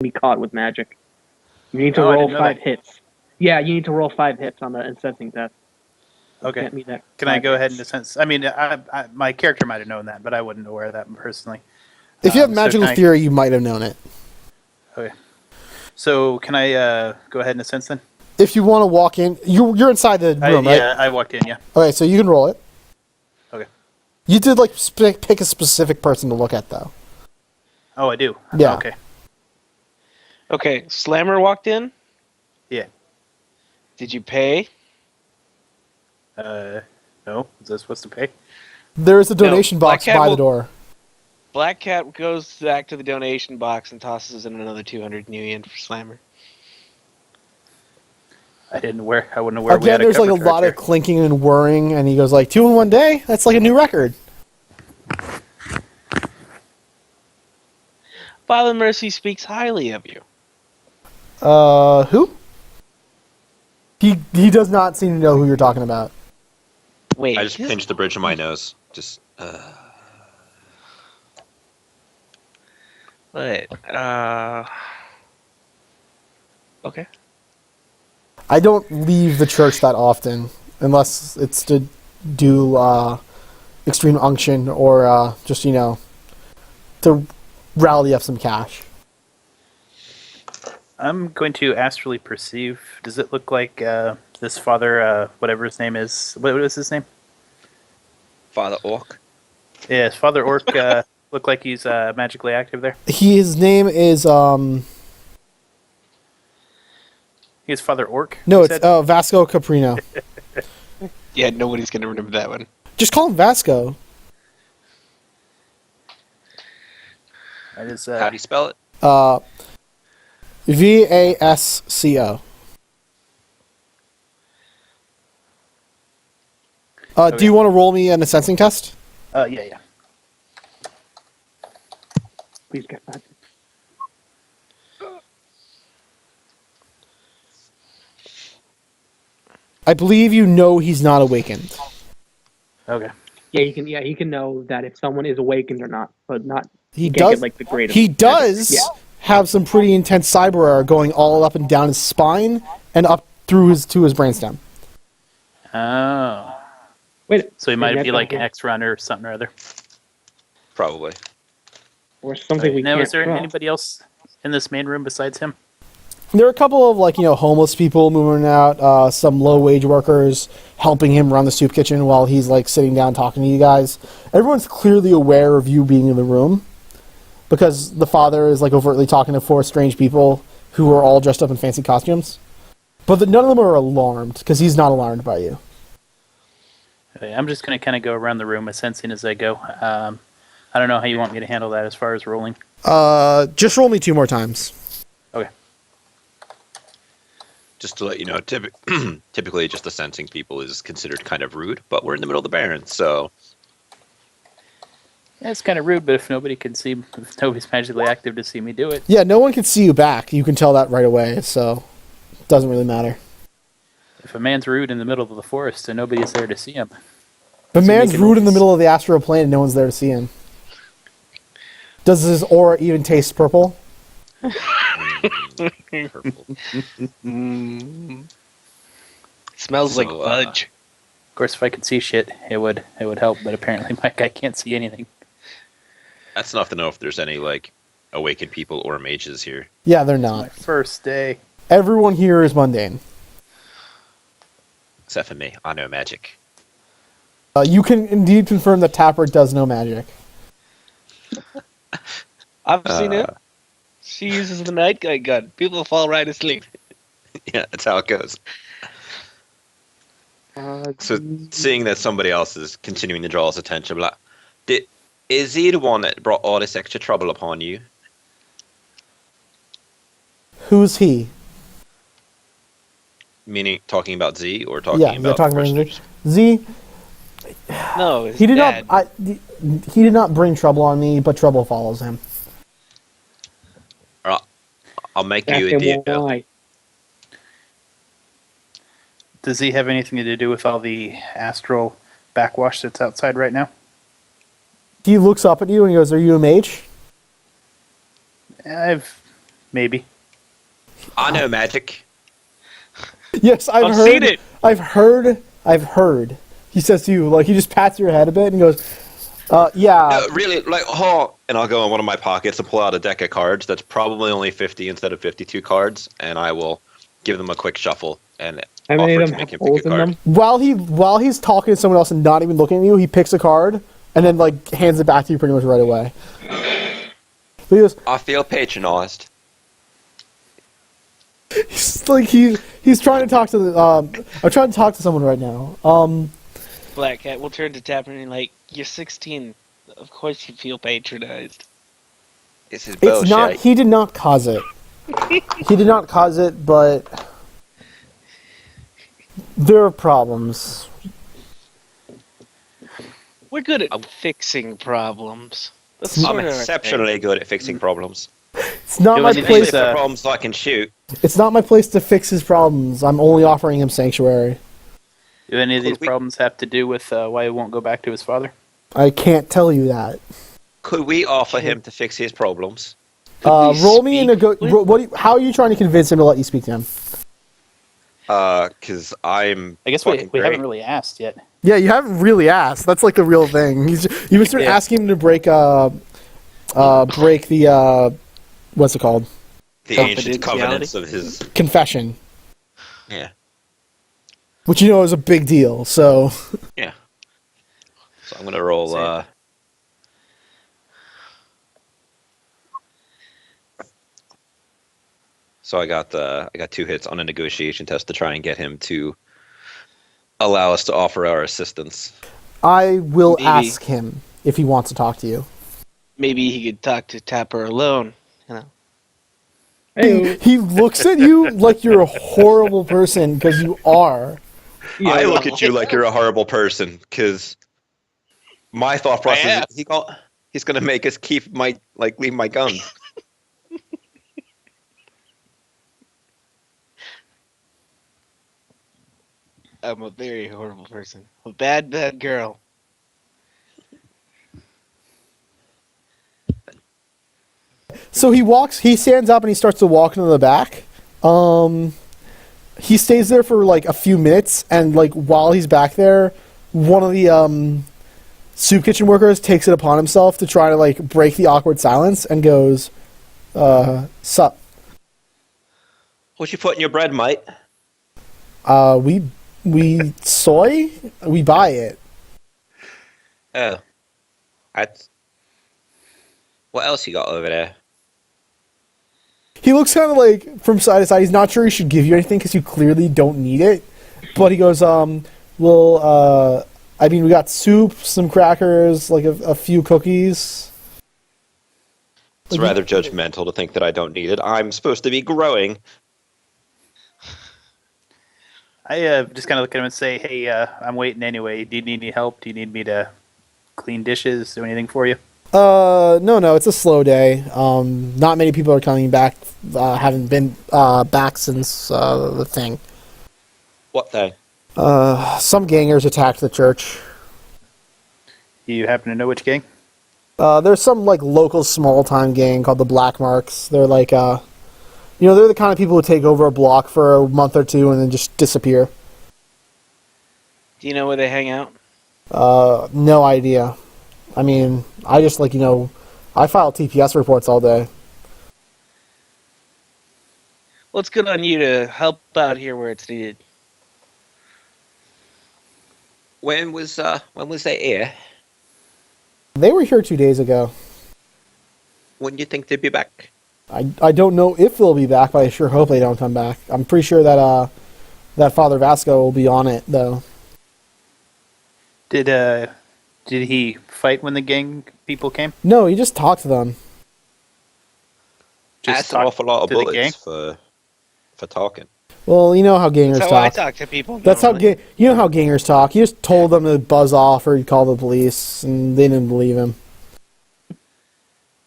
be caught with magic. You need to roll 5 hits. Yeah, you need to roll 5 hits on the sensing test. Okay. Can I go ahead and sense? I mean, my character might have known that, but I wasn't aware of that personally. If you have magical theory, you might have known it. Okay. So can I go ahead and sense then? If you want to walk in, you're inside the room, right? Yeah, I walked in. Yeah. Okay, so you can roll it. Okay. You did like pick a specific person to look at, though. Oh, I do. Yeah. Okay. Okay, Slammer walked in. Yeah. Did you pay? No. Is I supposed to pay? There is a donation box by the door. Black Cat goes back to the donation box and tosses in another 200 new yen for Slammer. I wouldn't know where we Again, had there's like a lot of clinking and whirring, and he goes like, 2 in 1 day? That's like a new record. Father Mercy speaks highly of you. Who? He does not seem to know who you're talking about. Wait. I just pinched the bridge of my nose. Just, Wait, okay. I don't leave the church that often, unless it's to do extreme unction or just, to rally up some cash. I'm going to astrally perceive. Does it look like this father, whatever his name is? What was his name? Father Orc. Yes, Father Orc. Look like he's magically active there. His name is He's Father Orc. No, it's Vasco Caprino. Yeah, nobody's gonna remember that one. Just call him Vasco. That is, How do you spell it? Vasco. Okay. Do you want to roll me an sensing test? Yeah. Please get that. I believe you know he's not awakened. Okay. Yeah, he can know that if someone is awakened or not, but not. He can't does. Get, like, the grade He does have some pretty intense cyber aura going all up and down his spine and up through to his brainstem. Oh. Wait. So he might be like an X-Runner or something or other. Probably. Or something we can't. Now, is there anybody else in this main room besides him? There are a couple of homeless people moving out, some low-wage workers helping him run the soup kitchen while he's sitting down talking to you guys. Everyone's clearly aware of you being in the room because the father is overtly talking to 4 strange people who are all dressed up in fancy costumes. But none of them are alarmed because he's not alarmed by you. Okay, I'm just going to kind of go around the room, sensing as I go. I don't know how you want me to handle that as far as rolling. Just roll me 2 more times. Okay. just to let you know, typically just the sensing people is considered kind of rude, but we're in the middle of the Barrens, so... Yeah, it's kind of rude, but if nobody's magically active to see me do it. Yeah, no one can see you back. You can tell that right away, so it doesn't really matter. If a man's rude in the middle of the forest and nobody's there to see him. If a man's rude in the middle of the astral plane and no one's there to see him. Does his aura even taste purple? Purple. Smells like fudge. Of course, if I could see shit, it would help, but apparently my guy can't see anything. That's enough to know if there's any, awakened people or mages here. Yeah, they're not. My first day. Everyone here is mundane. Except for me. I know magic. You can indeed confirm that Tapper does know magic. I've seen it. She uses the night guy gun. People fall right asleep. Yeah, that's how it goes. So, seeing that somebody else is continuing to draw his attention, is he the one that brought all this extra trouble upon you? Who's he? Meaning, talking about Z or talking about... Yeah, talking about Z. No, he did not. He did not bring trouble on me, but trouble follows him. I'll make you a deal. Why? Does he have anything to do with all the astral backwash that's outside right now? He looks up at you and he goes, "Are you a mage?" I've Maybe. I know magic. Yes, I've seen it. I've heard. He says to you, like, he just pats your head a bit and goes, yeah. No, really, like, and I'll go in one of my pockets and pull out a deck of cards that's probably only 50 instead of 52 cards, and I will give them a quick shuffle and How many offer of to them make have him holes pick a in card. them? While he's talking to someone else and not even looking at you, he picks a card and then, like, hands it back to you pretty much right away. But he goes, I feel patronized. he's trying to talk to the, I'm trying to talk to someone right now. Black Cat will turn to Tapper and like, you're 16. Of course you feel patronized. This is It's bullshit. not, he did not cause it. He did not cause it, but there are problems. We're good at fixing problems. That's I'm sort of our thing. exceptionally good at fixing problems. It's not It my was Especially place. if the problems I can shoot. It's not my place to fix his problems. I'm only offering him sanctuary. Do any of these Could we- problems have to do with why he won't go back to his father? I can't tell you that. Could we offer him to fix his problems? Roll me in a speak with- how are you trying to convince him to let you speak to him? Because I'm I guess fucking we great. haven't really asked yet. Yeah, you haven't really asked. That's like the real thing. You would start Yeah. asking him to break the what's it called? The ancient Confidentiality? covenants of his... Confession, Yeah. which you know is a big deal. So Yeah. So I'm going to roll... Same. So I got 2 hits on a negotiation test to try and get him to allow us to offer our assistance. I will Maybe. ask him if he wants to talk to you. Maybe he could talk to Tapper alone. You know. He looks at you like you're a horrible person because you are. Yeah, I look at you like you're a horrible person because my thought process is he's going to make us leave my gun. I'm a very horrible person. A bad, bad girl. So he stands up and he starts to walk into the back. He stays there for like a few minutes, and like while he's back there, one of the soup kitchen workers takes it upon himself to try to like break the awkward silence and goes, sup. What you put in your bread, mate? We soy? We buy it. Oh. What else you got over there? He looks kind of like from side to side. He's not sure he should give you anything because you clearly don't need it. But he goes, I mean, we got soup, some crackers, like a few cookies. It's rather judgmental to think that I don't need it. I'm supposed to be growing. I just kind of look at him and say, hey, I'm waiting anyway. Do you need any help? Do you need me to clean dishes, do anything for you? No, it's a slow day. Not many people are coming back, haven't been back since the thing. What thing? Some gangers attacked the church. You happen to know which gang? There's some like local small-time gang called the Black Marks. They're like, they're the kind of people who take over a block for a month or two and then just disappear. Do you know where they hang out? No idea. I mean, I just I file TPS reports all day. Well, it's good on you to help out here where it's needed. When was they here? They were here 2 days ago. When do you think they'd be back? I don't know if they'll be back, but I sure hope they don't come back. I'm pretty sure that that Father Vasco will be on it, though. Did he fight when the gang people came? No, he just talked to them. That's an talk awful lot of to the gang? bullets for talking. Well, you know how gangers That's how I talk. talk to people. That's how normally. you know how gangers talk. He just told them to buzz off or he'd call the police, and they didn't believe him.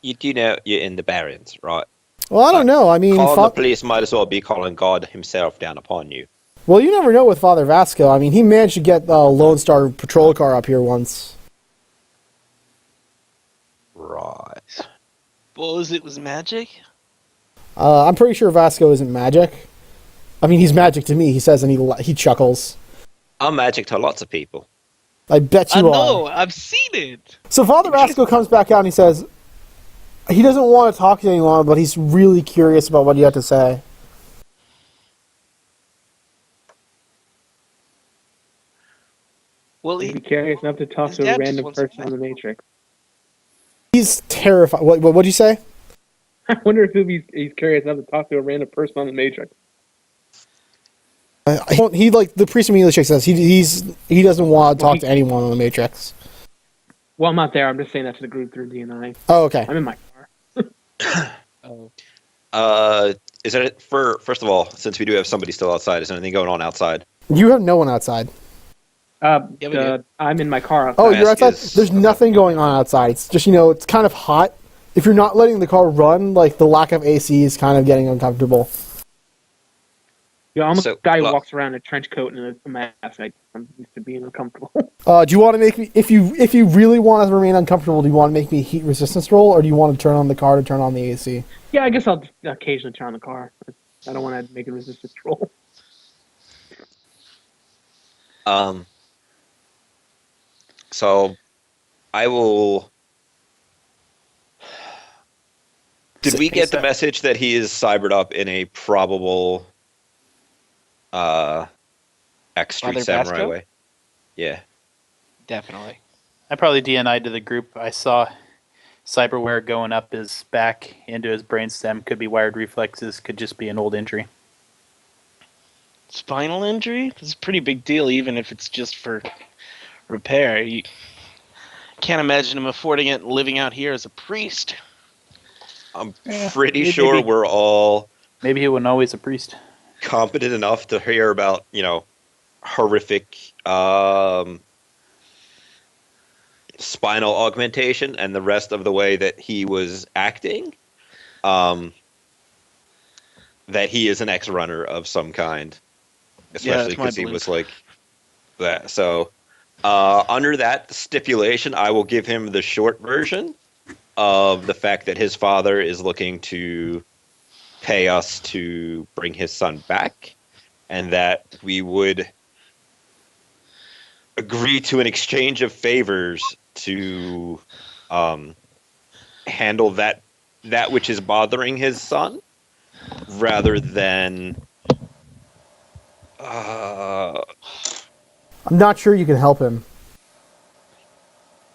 You do know you're in the Barrens, right? Well, I don't know. I mean, Calling the police might as well be calling God himself down upon you. well, you never know with Father Vasco. I mean, he managed to get the Lone Star patrol car up here once. Right. Suppose it was magic? I'm pretty sure Vasco isn't magic. I mean, he's magic to me, he says, and he chuckles. I'm magic to lots of people. I bet I you know. are. I've seen it. So Father Vasco comes back out and he says he doesn't want to talk to you anymore, but he's really curious about what you have to say. Well, He'd be curious enough to talk his to a dad just random wants to person on the Matrix. He's terrified. What'd you say? I wonder if he's curious enough to talk to a random person on the Matrix. He like the priest immediately shakes his head. He doesn't want to talk to anyone on the Matrix. Well, I'm not there. I'm just saying that to the group through DNI. Oh, okay. I'm in my car. Is it first of all, since we do have somebody still outside, is anything going on outside? You have no one outside. I'm in my car outside. Oh, you're outside? Is- There's nothing going on outside. It's just, it's kind of hot. If you're not letting the car run, like, the lack of AC is kind of getting uncomfortable. Yeah, I'm a So, guy who well- walks around in a trench coat and a mask. I'm used to being uncomfortable. Do you want to make me, if you really want to remain uncomfortable, do you want to make me a heat resistance roll, or do you want to turn on the car to turn on the AC? Yeah, I guess I'll just occasionally turn on the car. I don't want to make a resistance roll. So I will. Did we get the message that he is cybered up in a probable X Street Father Samurai Vasco? way? Yeah. Definitely. I probably DNI'd to the group. I saw cyberware going up his back into his brainstem. Could be wired reflexes. Could just be an old injury. Spinal injury? This is a pretty big deal, even if it's just for repair. You can't imagine him affording it living out here as a priest. I'm Yeah, pretty maybe. sure we're all Maybe he wasn't always a priest. competent enough to hear about, horrific spinal augmentation and the rest of the way that he was acting. That he is an ex-runner of some kind. Especially that's my because he belief. was like that. So, under that stipulation, I will give him the short version of the fact that his father is looking to pay us to bring his son back, and that we would agree to an exchange of favors to handle that which is bothering his son, rather than I'm not sure you can help him.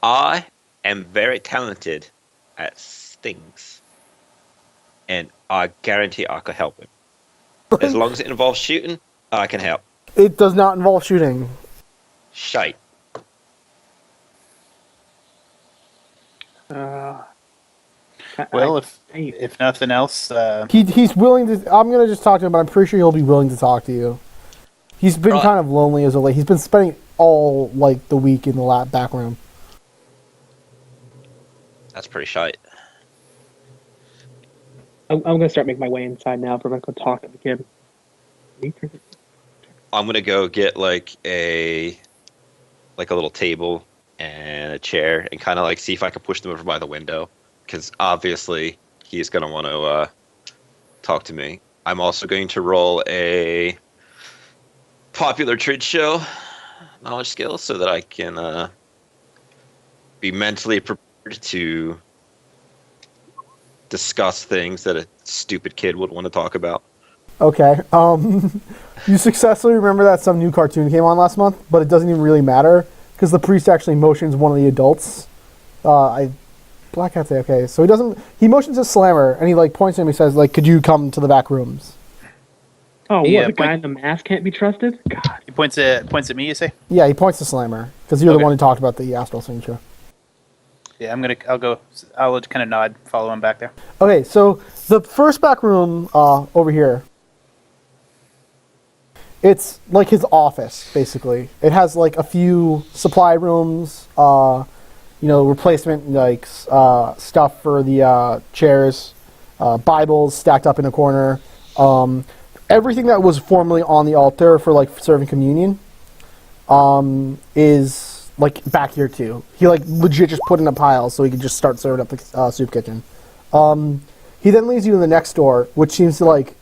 I am very talented at things, and I guarantee I can help him. As long as it involves shooting, I can help. It does not involve shooting. Shite. Well, Hey, if nothing else, He's willing to. I'm gonna just talk to him, but I'm pretty sure he'll be willing to talk to you. He's been Right. kind of lonely as of late. He's been spending all the week in the back room. That's pretty shite. I'm gonna start making my way inside now. If we're gonna go talk to the kid. I'm gonna go get a little table and a chair and kind of see if I can push them over by the window, because obviously he's gonna want to talk to me. I'm also going to roll a popular trade show knowledge skill so that I can be mentally prepared to discuss things that a stupid kid would want to talk about. Okay. You successfully remember that some new cartoon came on last month, but it doesn't even really matter because the priest actually motions one of the adults. Black Hat say okay, so he motions a slammer and he points at him. He says could you come to the back rooms? Oh, Yeah, what? The guy point- in the mask can't be trusted? God. he points at me. You say? Yeah, he points to Slammer because you're the Okay. one who talked about the astral signature. Yeah, I'll go. I'll kind of nod, follow him back there. Okay, so the first back room over here, it's like his office, basically. It has a few supply rooms, replacement stuff for the chairs, Bibles stacked up in a corner, everything that was formerly on the altar for serving communion is back here too. He legit just put in a pile so he could just start serving up the soup kitchen. He then leads you in the next door, which seems to like